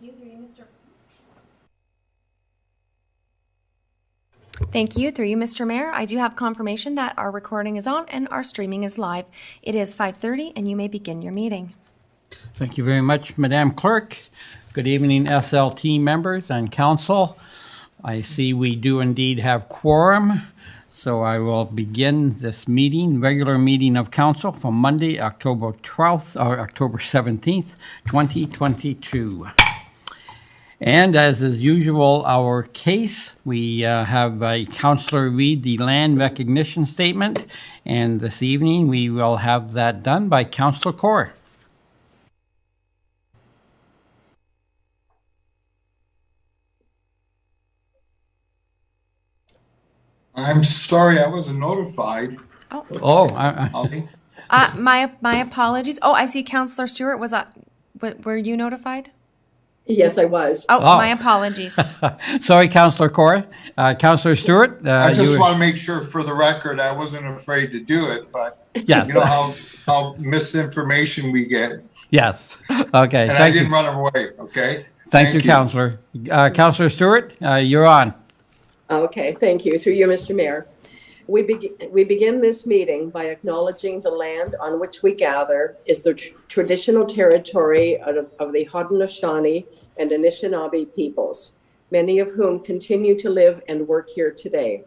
you. Thank you. Through you, Mr. Mayor, I do have confirmation that our recording is on and our streaming is live. It is 5:30 and you may begin your meeting. Thank you very much, Madam Clerk. Good evening, SLT members and council. I see we do indeed have quorum, so I will begin this meeting, regular meeting of council for Monday, October 12th or October 17th, 2022. And as is usual, our case, we have a councillor read the land recognition statement, and this evening we will have that done by Councillor Kaur. I'm sorry, I wasn't notified. My apologies. Oh, I see Councillor Stewart. Were you notified? Yes, I was. My apologies. Sorry, Councillor Kaur. Councillor Stewart. I just want to make sure for the record, I wasn't afraid to do it, but yes. You know how misinformation we get. Yes. Okay. And I didn't run away. Okay. Thank you, Councillor. Councillor Stewart, you're on. Okay, thank you. Through you, Mr. Mayor. We begin this meeting by acknowledging the land on which we gather is the traditional territory of the Haudenosaunee and Anishinaabe peoples, many of whom continue to live and work here today.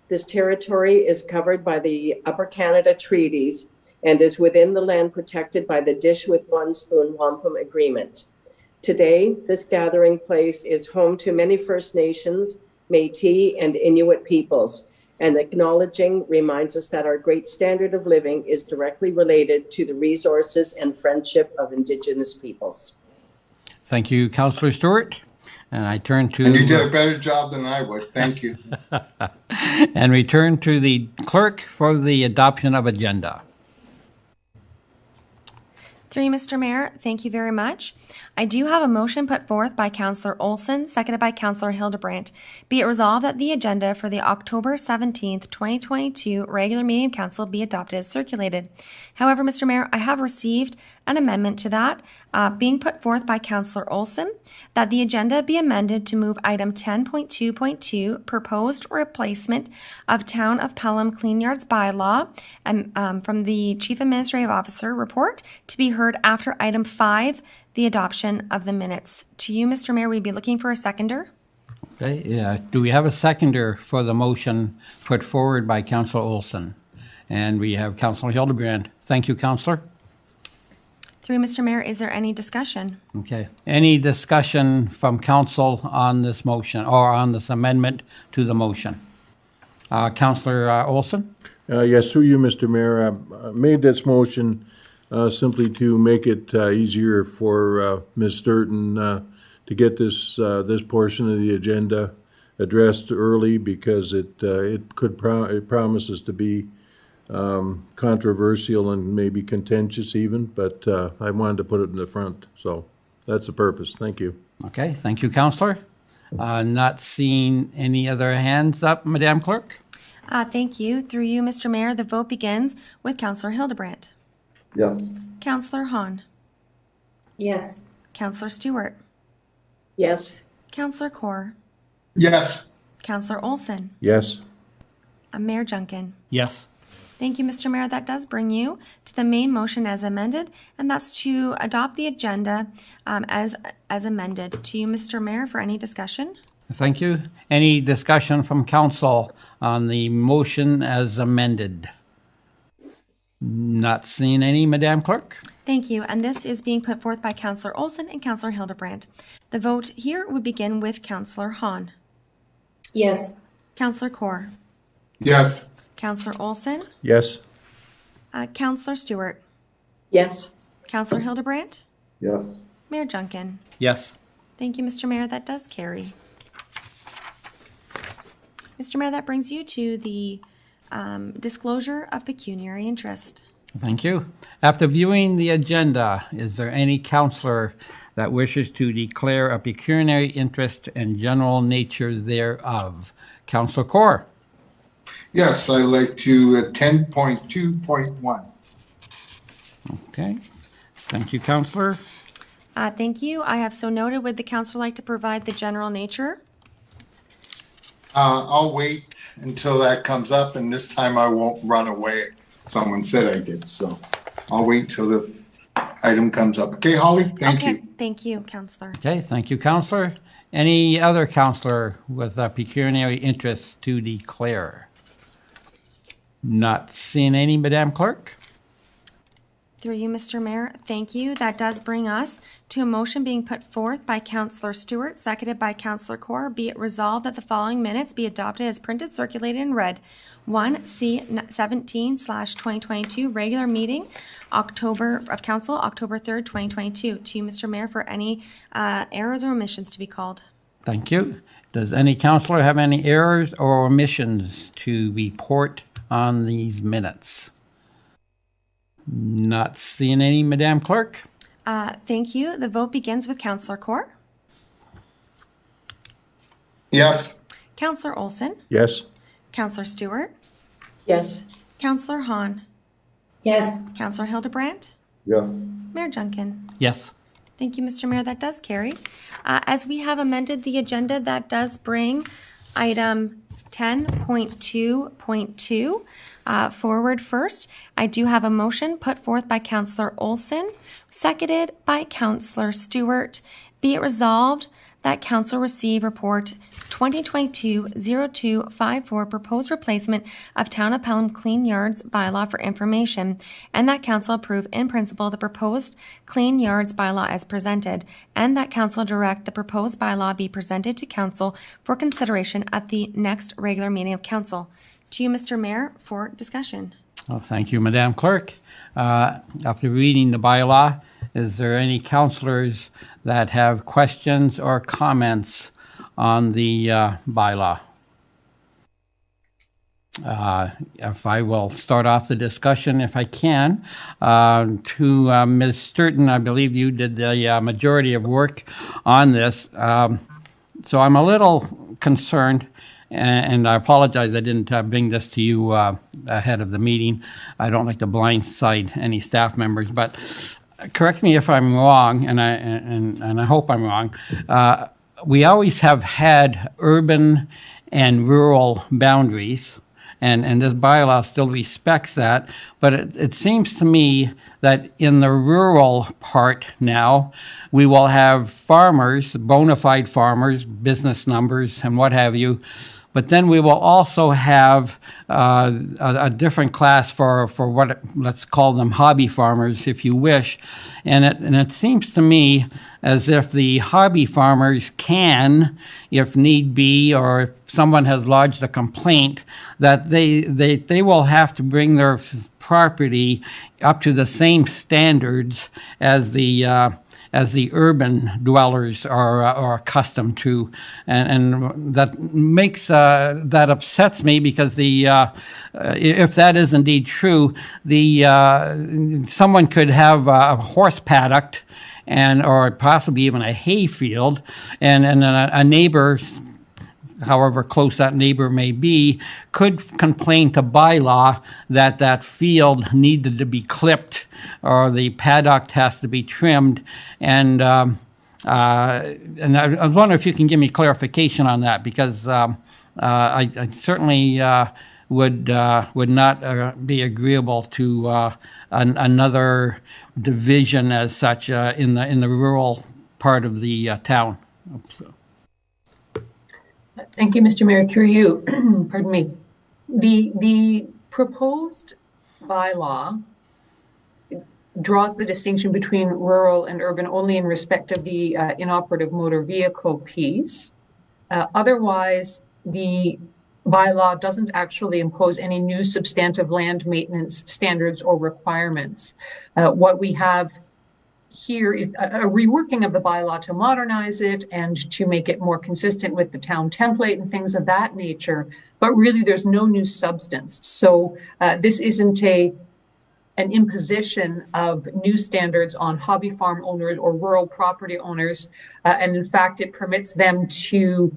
This territory is covered by the Upper Canada Treaties and is within the land protected by the Dish with One Spoon Wampum Agreement. Today, this gathering place is home to many First Nations, Métis, and Inuit peoples, and acknowledging reminds us that our great standard of living is directly related to the resources and friendship of Indigenous peoples. Thank you, Councillor Stewart. And I turn to... And you did a better job than I would. Thank you. And return to the clerk for the adoption of agenda. Through you, Mr. Mayor, thank you very much. I do have a motion put forth by Councillor Olson, seconded by Councillor Hildebrandt. Be it resolved that the agenda for the October 17th, 2022 regular meeting of council be adopted as circulated. However, Mr. Mayor, I have received an amendment to that being put forth by Councillor Olson, that the agenda be amended to move item 10.2.2, proposed replacement of Town of Pelham Clean Yards bylaw from the Chief Administrative Officer report to be heard after item 5, the adoption of the minutes. To you, Mr. Mayor, we'd be looking for a seconder. Okay, yeah. Do we have a seconder for the motion put forward by Councillor Olson? And we have Councillor Hildebrandt. Thank you, Councillor. Through Mr. Mayor, is there any discussion? Okay. Any discussion from council on this motion or on this amendment to the motion? Councillor Olson? Yes, through you, Mr. Mayor. I made this motion simply to make it easier for Ms. Sturton to get this portion of the agenda addressed early, because it promises to be controversial and maybe contentious even, but I wanted to put it in the front. So that's the purpose. Thank you. Okay, thank you, Councillor. Not seeing any other hands up, Madam Clerk. Thank you. Through you, Mr. Mayor, the vote begins with Councillor Hildebrandt. Yes. Councillor Hahn. Yes. Councillor Stewart. Yes. Councillor Kaur. Yes. Councillor Olson. Yes. Mayor Junkin. Yes. Thank you, Mr. Mayor. That does bring you to the main motion as amended, and that's to adopt the agenda as amended. To you, Mr. Mayor, for any discussion. Thank you. Any discussion from council on the motion as amended? Not seeing any, Madam Clerk. Thank you. And this is being put forth by Councillor Olson and Councillor Hildebrandt. The vote here would begin with Councillor Hahn. Yes. Councillor Kaur. Yes. Councillor Olson. Yes. Councillor Stewart. Yes. Councillor Hildebrandt. Yes. Mayor Junkin. Yes. Thank you, Mr. Mayor. That does carry. Mr. Mayor, that brings you to the disclosure of pecuniary interest. Thank you. After viewing the agenda, is there any councillor that wishes to declare a pecuniary interest and general nature thereof? Councillor Kaur. Yes, I'd like to 10.2.1. Okay. Thank you, councillor. Thank you. I have so noted. Would the council like to provide the general nature? I'll wait until that comes up, and this time I won't run away. Someone said I did, so I'll wait till the item comes up. Okay, Holly? Thank you. Thank you, Councillor. Okay, thank you, Councillor. Any other councillor with a pecuniary interest to declare? Not seeing any, Madam Clerk? Through you, Mr. Mayor, thank you. That does bring us to a motion being put forth by Councillor Stewart, seconded by Councillor Kaur. Be it resolved that the following minutes be adopted as printed, circulated, and read. 1C17/2022 regular meeting, October 3rd, 2022. To you, Mr. Mayor, for any errors or omissions to be called. Thank you. Does any councillor have any errors or omissions to report on these minutes? Not seeing any, Madam Clerk? Thank you. The vote begins with Councillor Kaur. Yes. Councillor Olson. Yes. Councillor Stewart. Yes. Councillor Hahn. Yes. Councillor Hildebrandt. Yes. Mayor Junkin. Yes. Thank you, Mr. Mayor. That does carry. As we have amended the agenda, that does bring item 10.2.2 forward first. I do have a motion put forth by Councillor Olson, seconded by Councillor Stewart. Be it resolved that Council receive report 2022-0254 proposed replacement of Town of Pelham Clean Yards bylaw for information, and that Council approve in principle the proposed Clean Yards bylaw as presented, and that Council direct the proposed bylaw be presented to Council for consideration at the next regular meeting of Council. To you, Mr. Mayor, for discussion. Well, thank you, Madam Clerk. After reading the bylaw, is there any councillors that have questions or comments on the bylaw? If I will start off the discussion, if I can, to Ms. Sturton, I believe you did the majority of work on this. So I'm a little concerned, and I apologize I didn't bring this to you ahead of the meeting. I don't like to blindside any staff members, but correct me if I'm wrong, and I hope I'm wrong. We always have had urban and rural boundaries, and this bylaw still respects that. But it seems to me that in the rural part now, we will have farmers, bona fide farmers, business numbers, and what have you. But then we will also have a different class for what, let's call them hobby farmers, if you wish. And it seems to me as if the hobby farmers can, if need be, or if someone has lodged a complaint, that they will have to bring their property up to the same standards as the urban dwellers are accustomed to, and that makes that upsets me, because if that is indeed true, someone could have a horse paddock or possibly even a hay field, and a neighbor, however close that neighbor may be, could complain to bylaw that that field needed to be clipped or the paddock has to be trimmed. And I was wondering if you can give me clarification on that, because I certainly would not be agreeable to another division as such in the rural part of the town. Thank you, Mr. Mayor. Through you, pardon me. The proposed bylaw draws the distinction between rural and urban only in respect of the inoperative motor vehicle piece. Otherwise, the bylaw doesn't actually impose any new substantive land maintenance standards or requirements. What we have here is a reworking of the bylaw to modernize it and to make it more consistent with the town template and things of that nature. But really, there's no new substance. So this isn't an imposition of new standards on hobby farm owners or rural property owners. And in fact, it permits them to,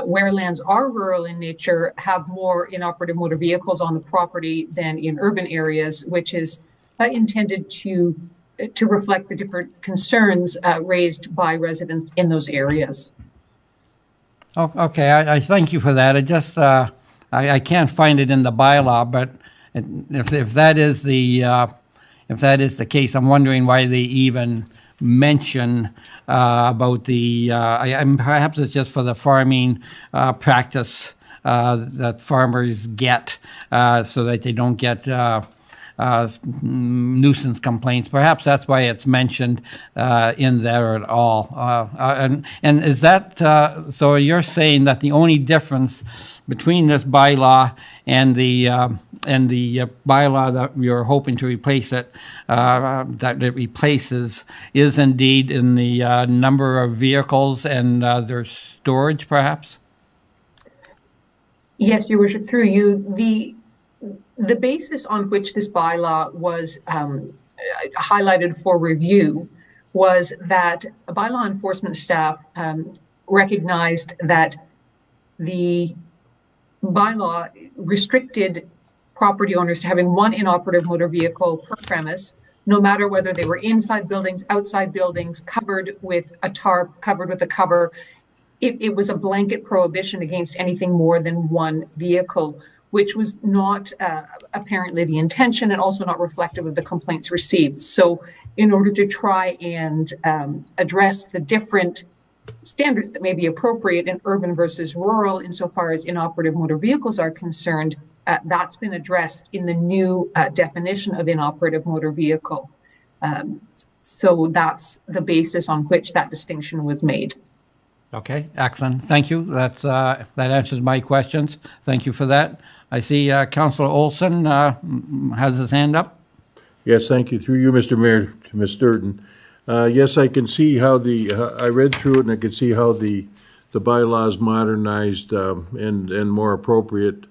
where lands are rural in nature, have more inoperative motor vehicles on the property than in urban areas, which is intended to to reflect the different concerns raised by residents in those areas. Oh, okay, I thank you for that. I just, I can't find it in the bylaw, but if that is the case, I'm wondering why they even mention about perhaps it's just for the farming practice that farmers get, so that they don't get nuisance complaints. Perhaps that's why it's mentioned in there at all. And is that so? You're saying that the only difference between this bylaw and the bylaw that you're hoping to replace it, that it replaces, is indeed in the number of vehicles and their storage, perhaps? Yes, Your Worship, through you, the basis on which this bylaw was highlighted for review was that bylaw enforcement staff recognized that the bylaw restricted property owners to having one inoperative motor vehicle per premise, no matter whether they were inside buildings, outside buildings, covered with a tarp, covered with a cover. It was a blanket prohibition against anything more than one vehicle, which was not apparently the intention and also not reflective of the complaints received. So in order to try and address the different standards that may be appropriate in urban versus rural insofar as inoperative motor vehicles are concerned, that's been addressed in the new definition of inoperative motor vehicle. So that's the basis on which that distinction was made. Okay, excellent. Thank you. That answers my questions. Thank you for that. I see Councillor Olson has his hand up. Yes, thank you. Through you, Mr. Mayor, to Ms. Sturton. Yes, I can see how I read through it and I can see how the bylaw is modernized and more appropriate.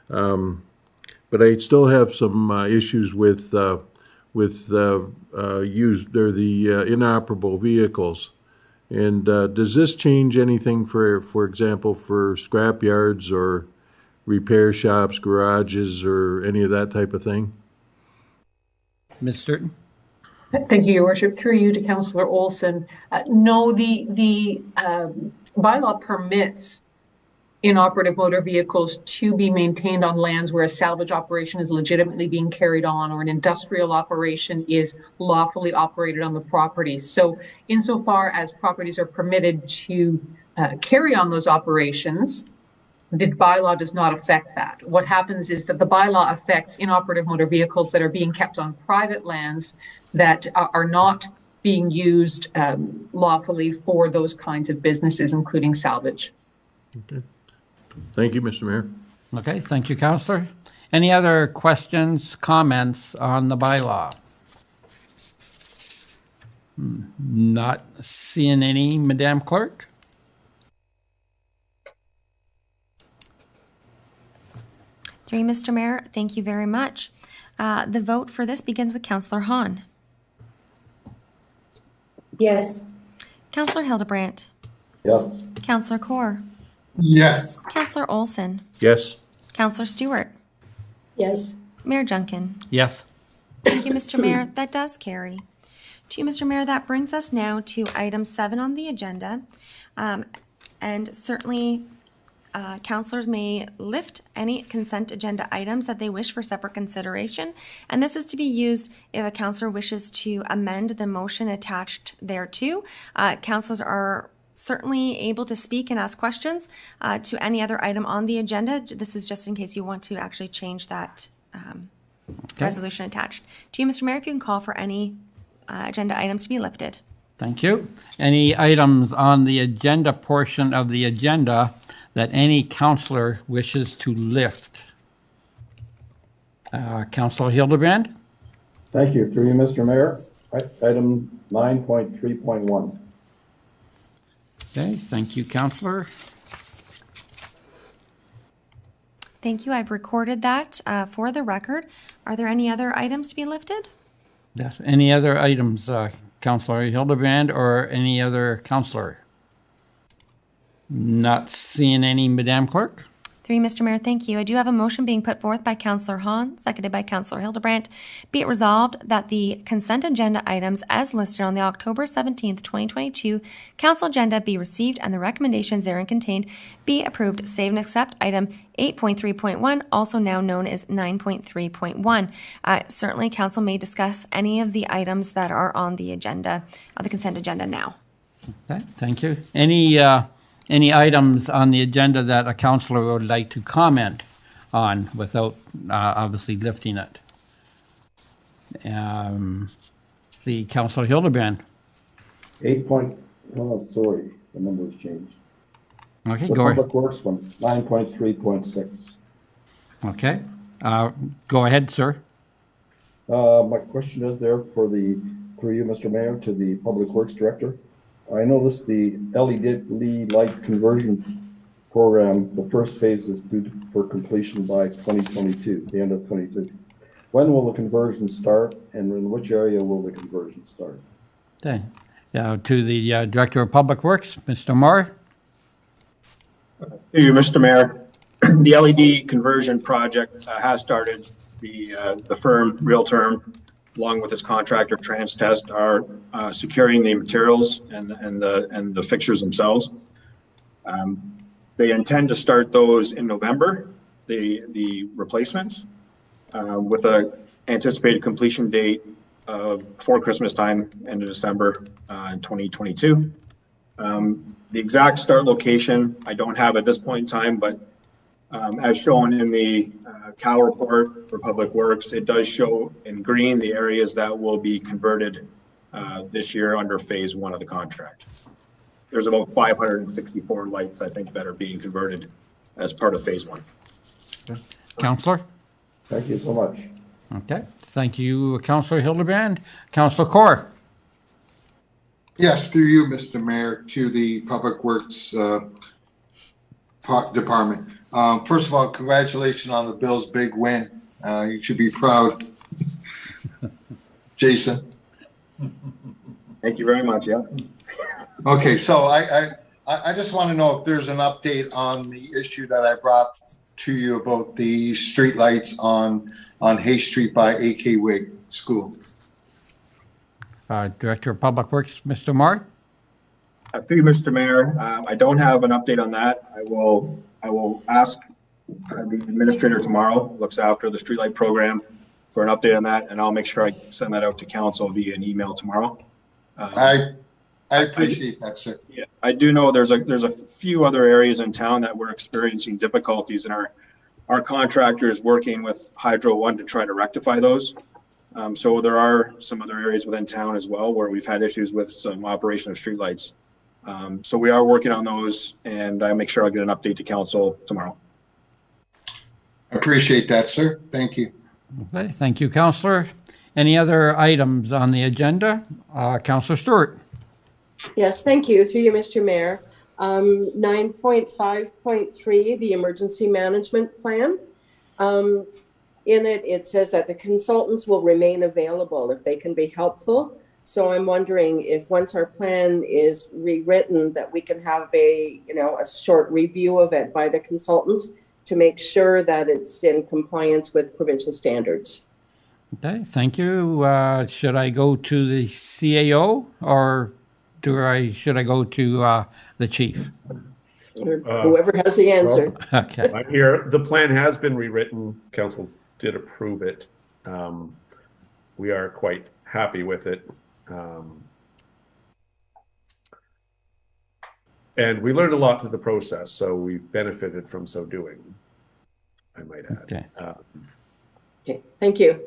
But I still have some issues with inoperable vehicles. And does this change anything for example, for scrap yards or repair shops, garages, or any of that type of thing? Ms. Sturton? Thank you, Your Worship. Through you to Councillor Olson. No, the bylaw permits inoperative motor vehicles to be maintained on lands where a salvage operation is legitimately being carried on or an industrial operation is lawfully operated on the property. So insofar as properties are permitted to carry on those operations, the bylaw does not affect that. What happens is that the bylaw affects inoperative motor vehicles that are being kept on private lands that are not being used lawfully for those kinds of businesses, including salvage. Okay. Thank you, Mr. Mayor. Okay, thank you, Councillor. Any other questions, comments on the bylaw? Not seeing any, Madam Clerk? Through you, Mr. Mayor, thank you very much. The vote for this begins with Councillor Hahn. Yes. Councillor Hildebrandt. Yes. Councillor Kaur. Yes. Councillor Olson. Yes. Councillor Stewart. Yes. Mayor Junkin. Yes. Thank you, Mr. Mayor. That does carry. To you, Mr. Mayor, that brings us now to item 7 on the agenda. And certainly, councillors may lift any consent agenda items that they wish for separate consideration. And this is to be used if a councillor wishes to amend the motion attached thereto. Councillors are certainly able to speak and ask questions to any other item on the agenda. This is just in case you want to actually change that resolution attached. To you, Mr. Mayor, if you can call for any agenda items to be lifted. Thank you. Any items on the agenda portion of the agenda that any councillor wishes to lift? Councillor Hildebrand? Thank you. Through you, Mr. Mayor. Item 9.3.1. Okay, thank you, Councillor. Thank you. I've recorded that for the record. Are there any other items to be lifted? Yes. Any other items, Councillor Hildebrand or any other councillor? Not seeing any, Madam Clerk. Through you, Mr. Mayor, thank you. I do have a motion being put forth by Councillor Hahn, seconded by Councillor Hildebrandt. Be it resolved that the consent agenda items as listed on the October 17th, 2022 council agenda be received and the recommendations therein contained be approved, save and accept item 8.3.1, also now known as 9.3.1. Certainly, council may discuss any of the items that are on the agenda, on the consent agenda now. Okay, thank you. Any items on the agenda that a councillor would like to comment on without obviously lifting it? The Councillor Hildebrand. Sorry, the number's changed. Okay, The go ahead. Public Works one, 9.3.6. Okay, go ahead, sir. My question is there through you, Mr. Mayor, to the Public Works Director. I noticed the LED light conversion program, the first phase is due for completion by 2022, the end of 2022. When will the conversion start, and in which area will the conversion start? Okay. To the Director of Public Works, Mr. Moore. Thank you, Mr. Mayor. The LED conversion project has started. The firm, Real Term, along with its contractor, Transtest, are securing the materials and the fixtures themselves. They intend to start those in November, the replacements, with a anticipated completion date of before Christmas time, end of December in 2022. The exact start location, I don't have at this point in time, but as shown in the CAL report for Public Works, it does show in green the areas that will be converted this year under phase 1 of the contract. There's about 564 lights, I think, that are being converted as part of phase 1. Okay. Councillor? Thank you so much. Okay. Thank you, Councillor Hildebrand. Councillor Corr? Yes, through you, Mr. Mayor, to the Public Works Department. First of all, congratulations on the Bills' big win. You should be proud. Jason. Thank you very much. Yeah. Okay, so I just want to know if there's an update on the issue that I brought to you about the streetlights on Hay Street by AK Wig School. Director of Public Works, Mr. Moore. Through you, Mr. Mayor, I don't have an update on that. I will ask the administrator tomorrow, looks after the streetlight program, for an update on that, and I'll make sure I send that out to council via an email tomorrow. I appreciate that, sir. Yeah, I do know there's a few other areas in town that we're experiencing difficulties, and our contractor is working with Hydro One to try to rectify those. So there are some other areas within town as well where we've had issues with some operation of streetlights. So we are working on those, and I make sure I'll get an update to council tomorrow. I appreciate that, sir. Thank you. Okay, thank you, Councillor. Any other items on the agenda? Councillor Stewart. Yes, thank you. Through you, Mr. Mayor. 9.5.3, the emergency management plan. In it, it says that the consultants will remain available if they can be helpful. So I'm wondering if once our plan is rewritten, that we can have a short review of it by the consultants to make sure that it's in compliance with provincial standards. Okay, thank you. Should I go to the CAO or should I go to the chief? Whoever has the answer. Okay. I'm here. The plan has been rewritten. Council did approve it. We are quite happy with it. And we learned a lot through the process, so we benefited from so doing, I might add. Okay. Okay, thank you.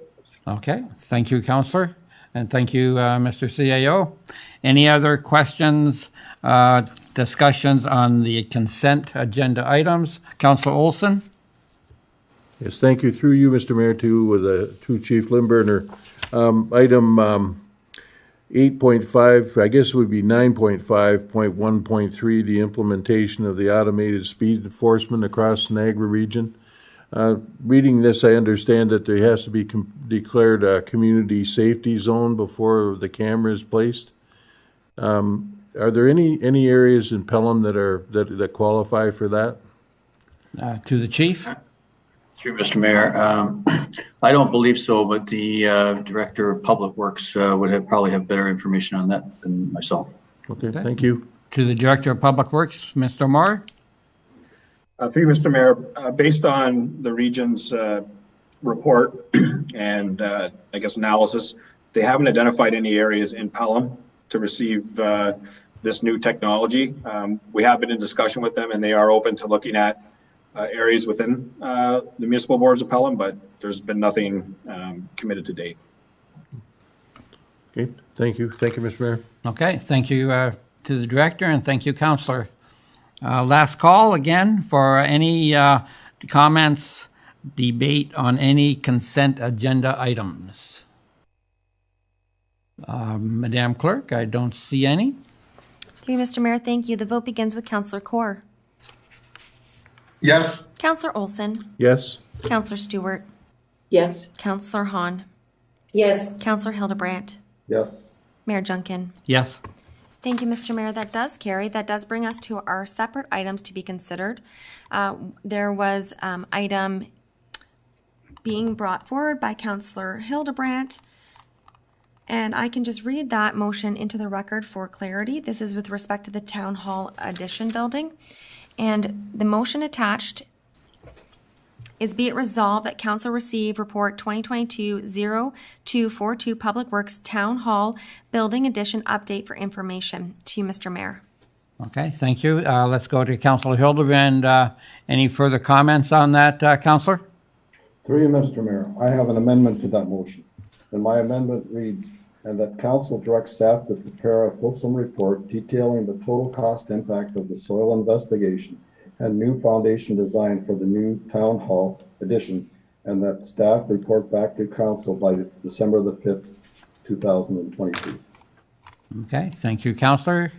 Okay, thank you, Councillor, and thank you, Mr. CAO. Any other questions, discussions on the consent agenda items? Councillor Olson? Yes, thank you. Through you, Mr. Mayor, to Chief Limburner. Item 8.5, I guess it would be 9.5.1.3, the implementation of the automated speed enforcement across Niagara region. Reading this, I understand that there has to be declared a community safety zone before the camera is placed. Are there any areas in Pelham that qualify for that? To the chief. Through Mr. Mayor, I don't believe so, but the Director of Public Works would probably have better information on that than myself. Okay, thank you. To the Director of Public Works, Mr. Moore. Through Mr. Mayor, based on the region's report and I guess analysis, they haven't identified any areas in Pelham to receive this new technology. We have been in discussion with them, and they are open to looking at areas within the municipal boards of Pelham, but there's been nothing committed to date. Okay, thank you. Thank you, Mr. Mayor. Okay, thank you to the Director, and thank you, Councillor. Last call again for any comments, debate on any consent agenda items. Madam Clerk, I don't see any. Through you, Mr. Mayor, thank you. The vote begins with Councillor Kaur. Yes. Councillor Olson. Yes? Councillor Stewart. Yes. Councillor Hahn. Yes. Councillor Hildebrandt. Yes. Mayor Junkin. Yes. Thank you, Mr. Mayor. That does carry. That does bring us to our separate items to be considered. There was item being brought forward by Councillor Hildebrandt, and I can just read that motion into the record for clarity. This is with respect to the Town Hall Addition building. And the motion attached is be it resolved that Council receive report 2022-0242 Public Works Town Hall Building Addition Update for information. To you, Mr. Mayor. Okay, thank you. Let's go to Councillor Hildebrand. Any further comments on that, Councillor? Through you, Mr. Mayor, I have an amendment to that motion. And my amendment reads, and that council directs staff to prepare a fulsome report detailing the total cost impact of the soil investigation and new foundation design for the new town hall addition, and that staff report back to council by December the 5th, 2022. Okay, thank you, Councillor.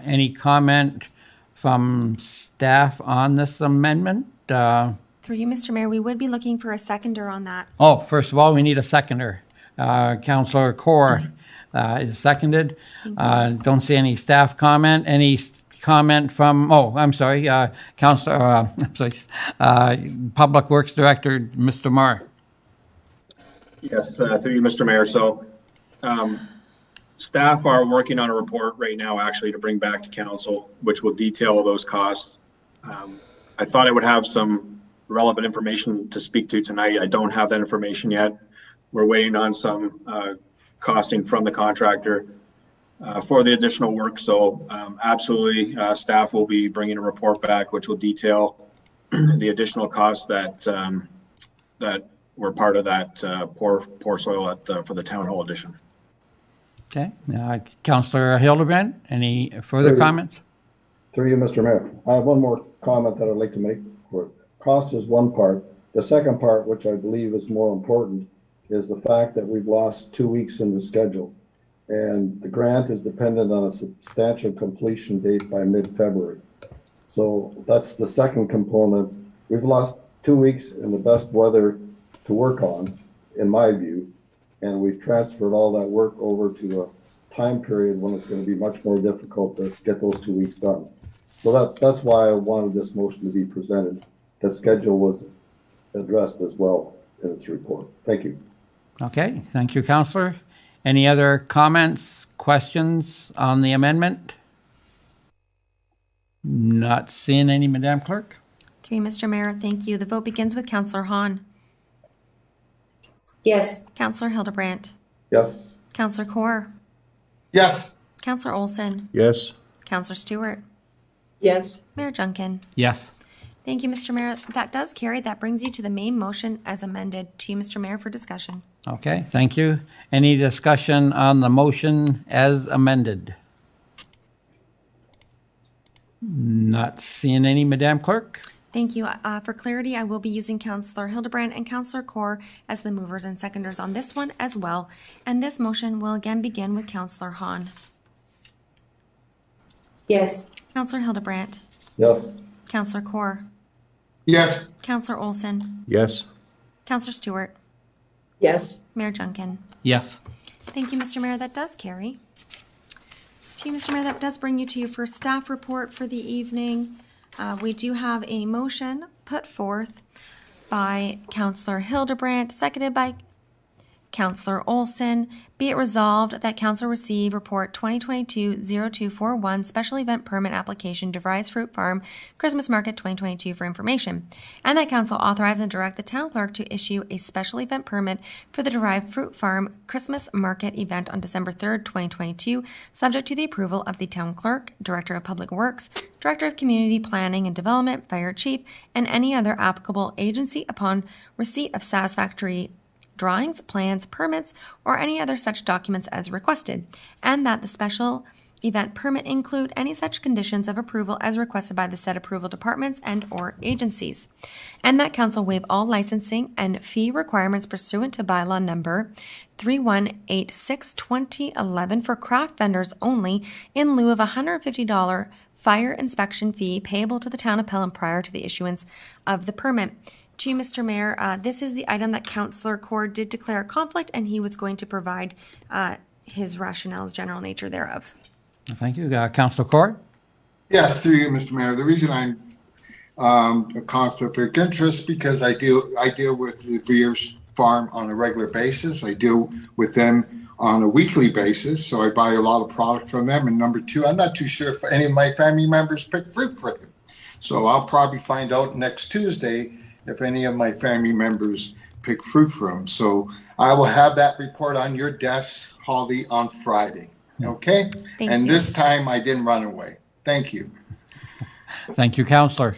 Any comment from staff on this amendment? Through you, Mr. Mayor, we would be looking for a seconder on that. Oh, first of all, we need a seconder. Councillor Kaur is seconded. Don't see any staff comment. Any comment from, Councillor, Public Works Director, Mr. Marr. Yes, through you, Mr. Mayor. So staff are working on a report right now actually to bring back to council, which will detail those costs. I thought I would have some relevant information to speak to tonight. I don't have that information yet. We're waiting on some costing from the contractor for the additional work. So absolutely, staff will be bringing a report back, which will detail the additional costs that that were part of that poor soil for the town hall addition. Okay, Councillor Hildebrand, any further comments? Through you, Mr. Mayor, I have one more comment that I'd like to make. Cost is one part. The second part, which I believe is more important, is the fact that we've lost 2 weeks in the schedule. And the grant is dependent on a substantial completion date by mid-February. So that's the second component. We've lost 2 weeks in the best weather to work on, in my view, and we've transferred all that work over to a time period when it's going to be much more difficult to get those 2 weeks done. So that's why I wanted this motion to be presented. That schedule was addressed as well in this report. Thank you. Okay, thank you, Councillor. Any other comments, questions on the amendment? Not seeing any, Madam Clerk. Through you, Mr. Mayor, thank you. The vote begins with Councillor Hahn. Yes. Councillor Hildebrandt. Yes. Councillor Kaur. Yes. Councillor Olson. Yes? Councillor Stewart. Yes. Mayor Junkin. Yes. Thank you, Mr. Mayor. That does carry. That brings you to the main motion as amended. To you, Mr. Mayor, for discussion. Okay, thank you. Any discussion on the motion as amended? Not seeing any, Madam Clerk. Thank you. For clarity, I will be using Councillor Hildebrandt and Councillor Kaur as the movers and seconders on this one as well. And this motion will again begin with Councillor Hahn. Yes. Councillor Hildebrandt. Yes. Councillor Kaur. Yes. Councillor Olson. Yes? Councillor Stewart. Yes. Mayor Junkin. Yes. Thank you, Mr. Mayor. That does carry. To you, Mr. Mayor, that does bring you to your first staff report for the evening. We do have a motion put forth by Councillor Hildebrandt, seconded by Councillor Olson. Be it resolved that Council receive Report 2022-0241 Special Event Permit Application DeVries Fruit Farm Christmas Market 2022 for information, and that Council authorize and direct the Town Clerk to issue a special event permit for the Derived Fruit Farm Christmas Market event on December 3rd, 2022, subject to the approval of the Town Clerk, Director of Public Works, Director of Community Planning and Development, Fire Chief, and any other applicable agency upon receipt of satisfactory drawings, plans, permits, or any other such documents as requested, and that the special event permit include any such conditions of approval as requested by the said approval departments and or agencies, and that Council waive all licensing and fee requirements pursuant to bylaw number 3186/2011 for craft vendors only, in lieu of a $150 fire inspection fee payable to the Town of Pelham prior to the issuance of the permit. To you, Mr. Mayor, this is the item that Councillor Cord did declare a conflict, and he was going to provide his rationale's general nature thereof. Thank you. Councillor Cord? Yes, through you, Mr. Mayor. The reason I'm a conflict of interest because I deal with the Veers Farm on a regular basis. I deal with them on a weekly basis, so I buy a lot of product from them. And number two, I'm not too sure if any of my family members pick fruit for them. So I'll probably find out next Tuesday if any of my family members pick fruit for them. So I will have that report on your desk, Holly, on Friday. Okay? Thank and you. This time I didn't run away. Thank you. Thank you, Councillor.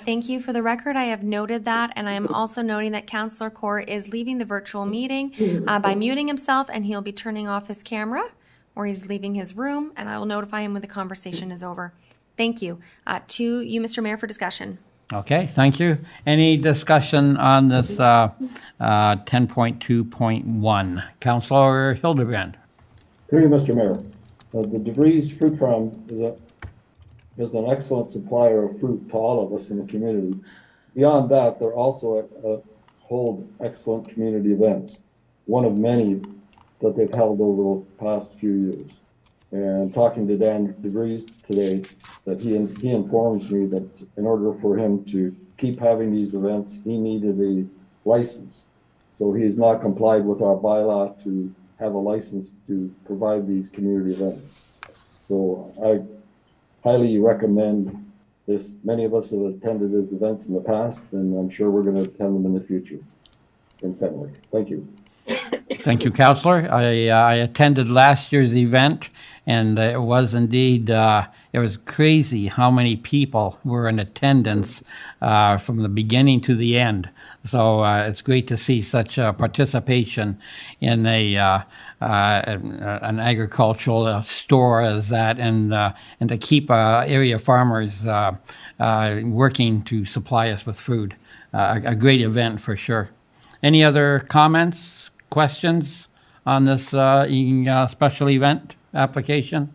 Thank you. For the record, I have noted that, and I am also noting that Councillor Core is leaving the virtual meeting by muting himself, and he'll be turning off his camera, or he's leaving his room, and I will notify him when the conversation is over. Thank you. To you, Mr. Mayor, for discussion. Okay, thank you. Any discussion on this 10.2.1? Councillor Hildebrandt. Through you, Mr. Mayor. The DeVries Fruit Farm is an excellent supplier of fruit to all of us in the community. Beyond that, they're also hold excellent community events, one of many that they've held over the past few years. And talking to Dan DeVries today, that he informs me that in order for him to keep having these events, he needed a license. So he has not complied with our bylaw to have a license to provide these community events. So I highly recommend this. Many of us have attended his events in the past, and I'm sure we're going to attend them in the future in Fenwick. Thank you. Thank you, Councillor. I attended last year's event, and it was indeed, it was crazy how many people were in attendance from the beginning to the end. So it's great to see such participation in an agricultural store as that, and to keep area farmers working to supply us with food. A great event for sure. Any other comments, questions on this special event application?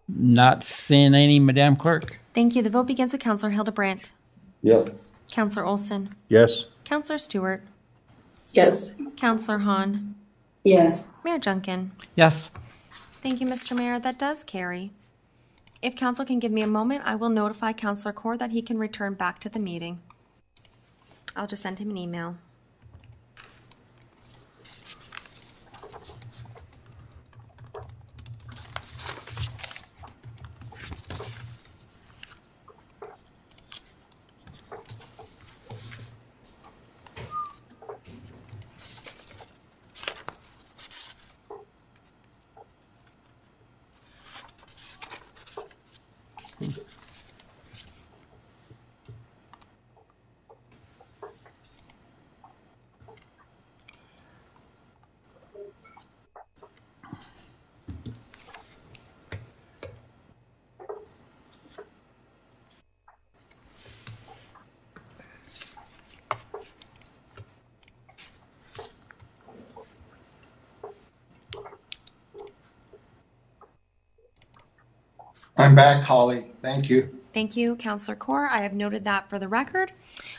Not seeing any, Madam Clerk. Thank you. The vote begins with Councillor Hildebrandt. Yes. Councillor Olson. Yes. Councillor Stewart. Yes. Councillor Hahn. Yes. Mayor Junkin. Yes. Thank you, Mr. Mayor. That does carry. If Council can give me a moment, I will notify Councillor Cord that he can return back to the meeting. I'll just send him an email. I'm back, Holly. Thank you. Thank you, Councillor Core. I have noted that for the record.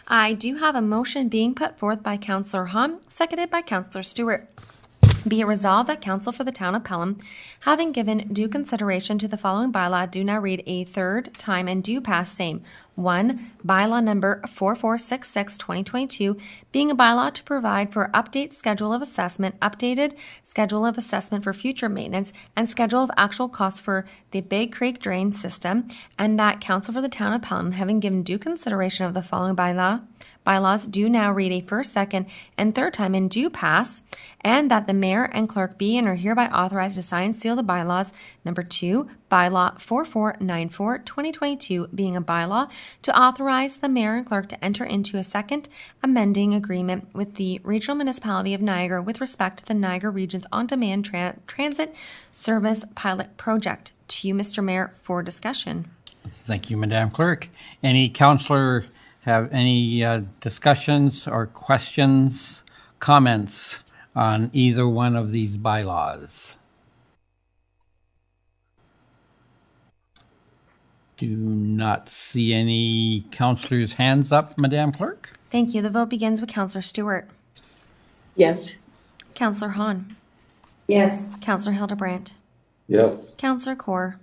I do have a motion being put forth by Councillor Hahn, seconded by Councillor Stewart. Be it resolved that council for the town of Pelham, having given due consideration to the following bylaw, do now read a third time and do pass same. 1. Bylaw number 4466-2022, being a bylaw to provide for update schedule of assessment, updated schedule of assessment for future maintenance, and schedule of actual costs for the Big Creek Drain System, and that council for the town of Pelham, having given due consideration of the following bylaws, do now read a first, second, and third time and do pass, and that the mayor and clerk be and are hereby authorized to sign and seal the bylaws. Number 2, bylaw 4494-2022, being a bylaw to authorize the mayor and clerk to enter into a second amending agreement with the regional municipality of Niagara with respect to the Niagara Region's on-demand transit service pilot project. To you, Mr. Mayor, for discussion. Thank you, Madam Clerk. Any councillor have any discussions or questions, comments on either one of these bylaws? Do not see any councillors' hands up, Madam Clerk. Thank you. The vote begins with Councillor Stewart. Yes. Councillor Hahn. Yes. Councillor Hildebrandt. Yes. Councillor Kaur.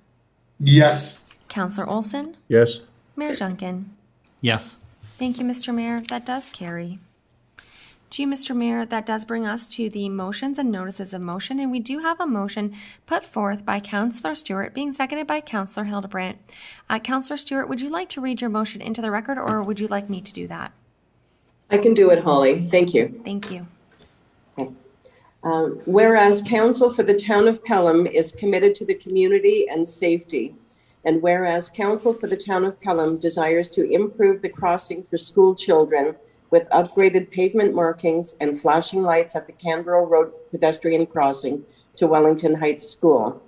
Yes. Councillor Olson. Yes. Mayor Junkin. Yes. Thank you, Mr. Mayor. That does carry. To you, Mr. Mayor, that does bring us to the motions and notices of motion, and we do have a motion put forth by Councillor Stewart, being seconded by Councillor Hildebrandt. Councillor Stewart, would you like to read your motion into the record, or would you like me to do that? I can do it, Holly. Thank you. Thank you. Whereas council for the town of Pelham is committed to the community and safety, and whereas council for the town of Pelham desires to improve the crossing for school children with upgraded pavement markings and flashing lights at the Canberra Road pedestrian crossing to Wellington Heights School.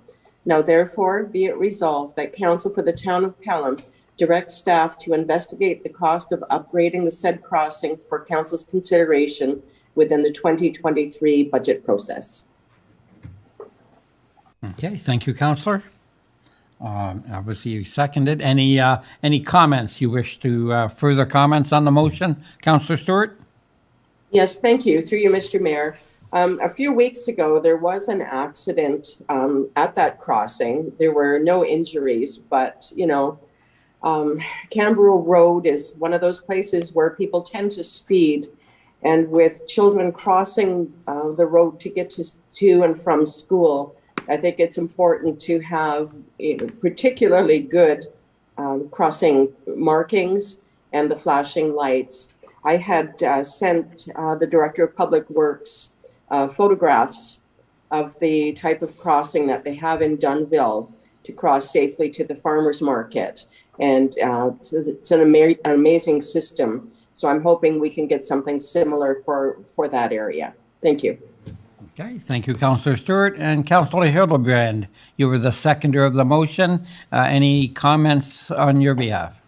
Now therefore be it resolved that council for the town of Pelham direct staff to investigate the cost of upgrading the said crossing for council's consideration within the 2023 budget process. Okay, thank you, councillor. Obviously, you seconded. Any comments you wish to further comments on the motion, Councillor Stewart? Yes, thank you. Through you, Mr. Mayor. A few weeks ago, there was an accident at that crossing. There were no injuries, but Canberra Road is one of those places where people tend to speed, and with children crossing the road to get to and from school, I think it's important to have particularly good crossing markings and the flashing lights. I had sent the Director of Public Works photographs of the type of crossing that they have in Dunnville to cross safely to the farmers market. And it's an amazing system. So I'm hoping we can get something similar for that area. Thank you. Okay, thank you, Councillor Stewart. And Councillor Hildebrand, you were the seconder of the motion. Any comments on your behalf?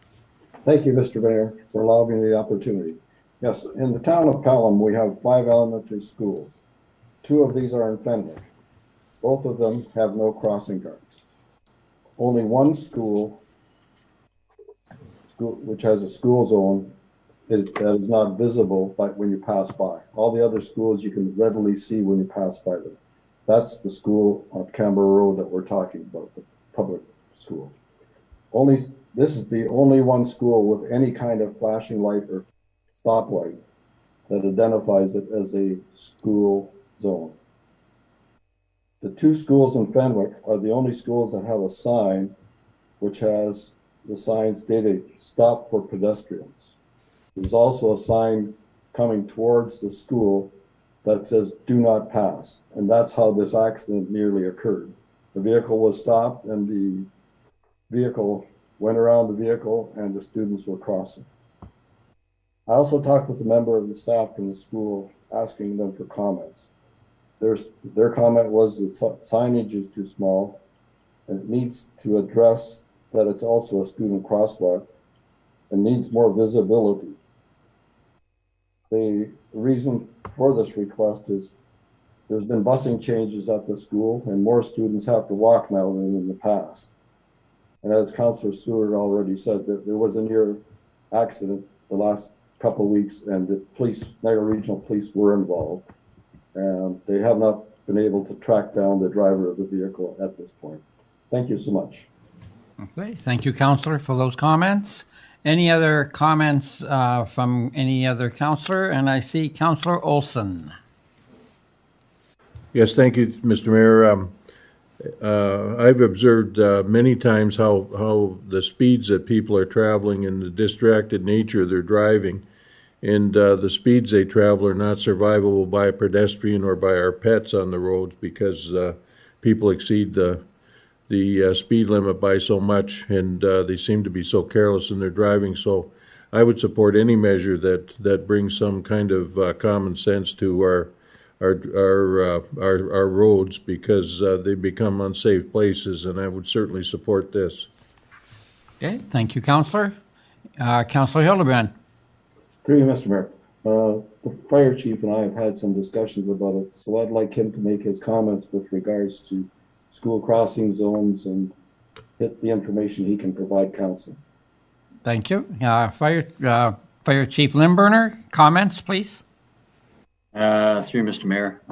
Thank you, Mr. Mayor, for allowing me the opportunity. Yes, in the town of Pelham, we have 5 elementary schools. 2 of these are in Fenwick. Both of them have no crossing guards. Only one school which has a school zone that is not visible when you pass by. All the other schools you can readily see when you pass by them. That's the school on Canberra Road that we're talking about, the public school. This is the only one school with any kind of flashing light or stoplight that identifies it as a school zone. The 2 schools in Fenwick are the only schools that have a sign which has the sign stated "Stop for Pedestrians." There's also a sign coming towards the school that says "Do not pass," and that's how this accident nearly occurred. The vehicle was stopped and the vehicle went around the vehicle and the students were crossing. I also talked with a member of the staff from the school asking them for comments. Their comment was the signage is too small and it needs to address that it's also a student crosswalk and needs more visibility. The reason for this request is there's been busing changes at the school and more students have to walk now than in the past. And as Councillor Stewart already said, that there was a near accident the last couple of weeks and the Niagara Regional Police were involved. And they have not been able to track down the driver of the vehicle at this point. Thank you so much. Okay, thank you, Councillor, for those comments. Any other comments from any other councillor? And I see Councillor Olson. Yes, thank you, Mr. Mayor. I've observed many times how the speeds that people are traveling and the distracted nature of their driving, and the speeds they travel are not survivable by a pedestrian or by our pets on the roads, because people exceed the speed limit by so much, and they seem to be so careless in their driving. So I would support any measure that brings some kind of common sense to our roads, because they become unsafe places, and I would certainly support this. Okay, thank you, Councillor. Councillor Hildebrand. Through you, Mr. Mayor. The fire chief and I have had some discussions about it, so I'd like him to make his comments with regards to school crossing zones and hit the information he can provide council. Thank you. Fire Chief Limburner, comments, please. Through Mr. Mayor.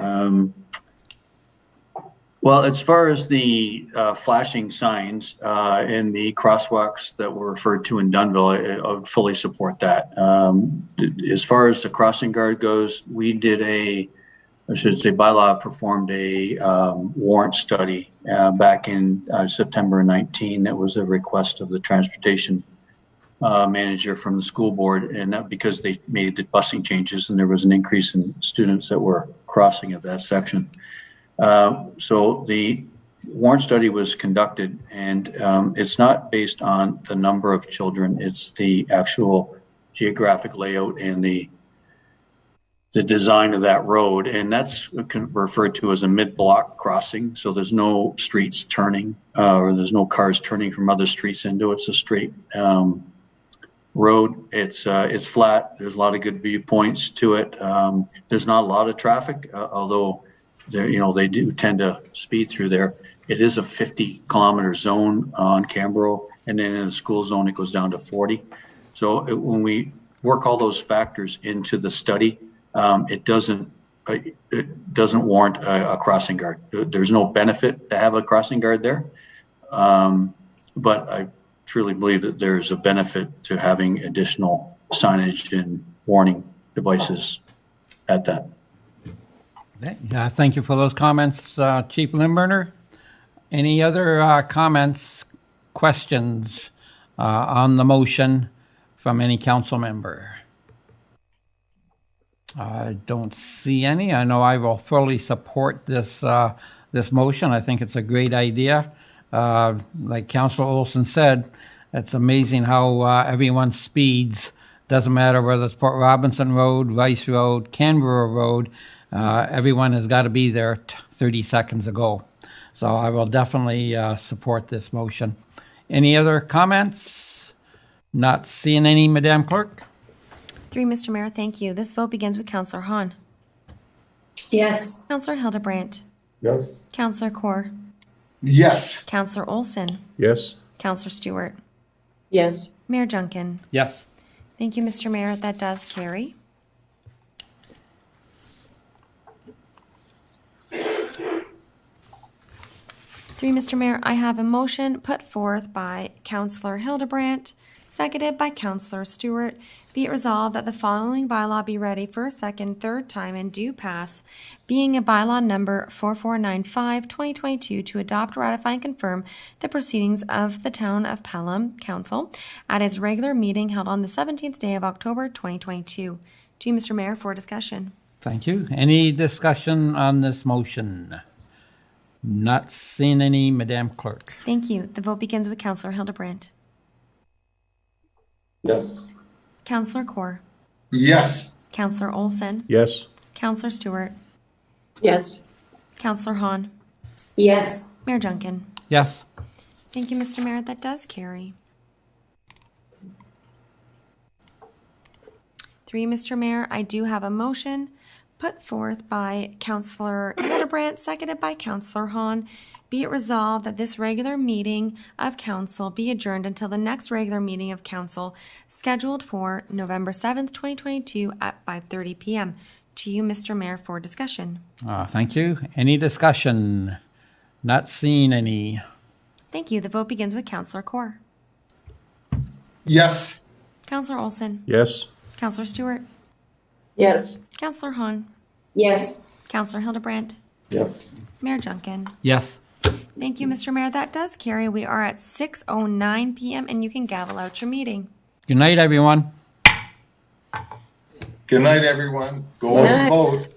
Well, as far as the flashing signs and the crosswalks that were referred to in Dunnville, I would fully support that. As far as the crossing guard goes, we did bylaw performed a warrant study back in September 19. That was a request of the transportation manager from the school board, and that because they made the busing changes and there was an increase in students that were crossing at that section. So the warrant study was conducted, and it's not based on the number of children, it's the actual geographic layout and the design of that road, and that's referred to as a mid-block crossing. So there's no streets turning, or there's no cars turning from other streets into it. It's a straight road. It's flat. There's a lot of good viewpoints to it. There's not a lot of traffic, although they do tend to speed through there. It is a 50-kilometer zone on Cambro, and then in the school zone it goes down to 40. So when we work all those factors into the study, it doesn't warrant a crossing guard. There's no benefit to have a crossing guard there, but I truly believe that there's a benefit to having additional signage and warning devices at that. Okay. Thank you for those comments, Chief Limburner. Any other comments, questions on the motion from any council member? I don't see any. I know I will fully support this motion. I think it's a great idea. Like Councillor Olson said, it's amazing how everyone speeds. Doesn't matter whether it's Port Robinson Road, Rice Road, Canberra Road. Everyone has got to be there 30 seconds ago. So I will definitely support this motion. Any other comments? Not seeing any, Madam Clerk. Through Mr. Mayor, thank you. This vote begins with Councillor Hahn. Yes. Councillor Hildebrandt. Yes. Councillor Kaur. Yes. Councillor Olson. Yes? Councillor Stewart. Yes. Mayor Junkin. Yes. Thank you, Mr. Mayor. That does carry. Through Mr. Mayor, I have a motion put forth by Councillor Hildebrandt, seconded by Councillor Stewart. Be it resolved that the following bylaw be ready for a second, third time, and do pass, being a bylaw number 4495-2022 to adopt, ratify, and confirm the proceedings of the Town of Pelham Council at its regular meeting held on the 17th day of October 2022. To you, Mr. Mayor, for discussion. Thank you. Any discussion on this motion? Not seeing any, Madam Clerk. Thank you. The vote begins with Councillor Hildebrandt. Yes. Councillor Kaur. Yes. Councillor Olson. Yes? Councillor Stewart. Yes. Councillor Hahn. Yes. Mayor Junkin. Yes. Thank you, Mr. Mayor. That does carry. Three, Mr. Mayor, I do have a motion put forth by Councillor Hildebrandt, seconded by Councillor Hahn. Be it resolved that this regular meeting of council be adjourned until the next regular meeting of council scheduled for November 7th, 2022 at 5:30 p.m. to you, Mr. Mayor, for discussion. Thank you. Any discussion? Not seeing any. Thank you. The vote begins with Councillor Kaur. Yes. Councillor Olson. Yes? Councillor Stewart. Yes. Councillor Hahn. Yes. Councillor Hildebrandt. Yes. Mayor Junkin. Yes. Thank you, Mr. Mayor. That does carry. We are at 6:09 p.m. and you can gavel out your meeting. Good night, everyone. Good night, everyone. Go Good night. vote.